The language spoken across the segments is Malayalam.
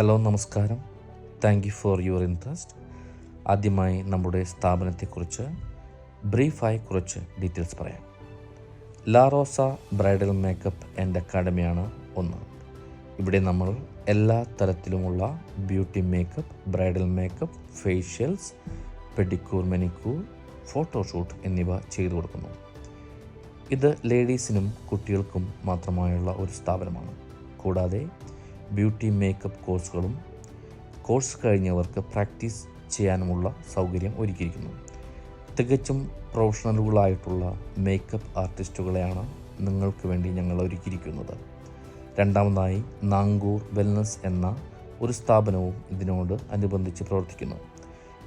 ഹലോ, നമസ്കാരം. Thank you for your interest. ആദ്യമായി നമ്മുടെ സ്ഥാപനത്തെക്കുറിച്ച് ബ്രീഫായി കുറച്ച് ഡീറ്റെയിൽസ് പറയാം. ലാ റോസ ബ്രൈഡൽ മേക്കപ്പ് ആൻഡ് അക്കാഡമിയാണ് ഒന്ന്. ഇവിടെ നമ്മൾ എല്ലാ തരത്തിലുമുള്ള beauty makeup, bridal makeup, facials, pedicure, manicure, photoshoot എന്നിവ ചെയ്തു കൊടുക്കുന്നു. ഇത് ലേഡീസിനും കുട്ടികൾക്കും മാത്രമായുള്ള ഒരു സ്ഥാപനമാണ്. കൂടാതെ ബ്യൂട്ടി മേക്കപ്പ് കോഴ്സുകളും കോഴ്സ് കഴിഞ്ഞവർക്ക് പ്രാക്ടീസ് ചെയ്യാനുമുള്ള സൗകര്യം ഒരുക്കിയിരിക്കുന്നു. തികച്ചും പ്രൊഫഷണലുകളായിട്ടുള്ള മേക്കപ്പ് ആർട്ടിസ്റ്റുകളെയാണ് നിങ്ങൾക്ക് വേണ്ടി ഞങ്ങൾ ഒരുക്കിയിരിക്കുന്നത്. രണ്ടാമതായി നാങ്കൂർ വെൽനസ് എന്ന ഒരു സ്ഥാപനവും ഇതിനോട് അനുബന്ധിച്ച് പ്രവർത്തിക്കുന്നു.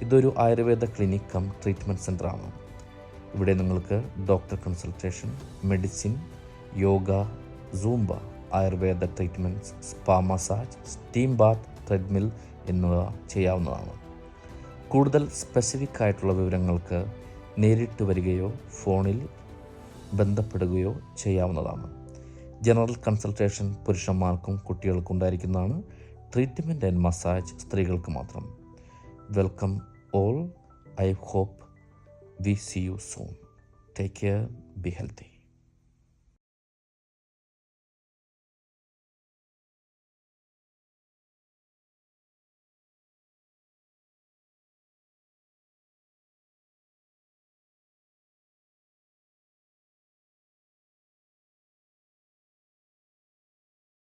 ഇതൊരു ആയുർവേദ ക്ലിനിക് കം ട്രീറ്റ്മെൻറ്റ് സെൻ്ററാണ്. ഇവിടെ നിങ്ങൾക്ക് doctor consultation, medicine, yoga, Zumba, Ayurveda treatments, spa massage, steam Baat, treadmill എന്നിവ ചെയ്യാവുന്നതാണ്. കൂടുതൽ സ്പെസിഫിക് ആയിട്ടുള്ള വിവരങ്ങൾക്ക് നേരിട്ട് വരികയോ ഫോണിൽ ബന്ധപ്പെടുകയോ ചെയ്യാവുന്നതാണ്. ജനറൽ കൺസൾട്ടേഷൻ പുരുഷന്മാർക്കും കുട്ടികൾക്കും ഉണ്ടായിരിക്കുന്നതാണ്. ട്രീറ്റ്മെൻറ്റ് ആൻഡ് മസാജ് സ്ത്രീകൾക്ക് മാത്രം. Welcome all. I hope we see you soon. Take care. Be healthy.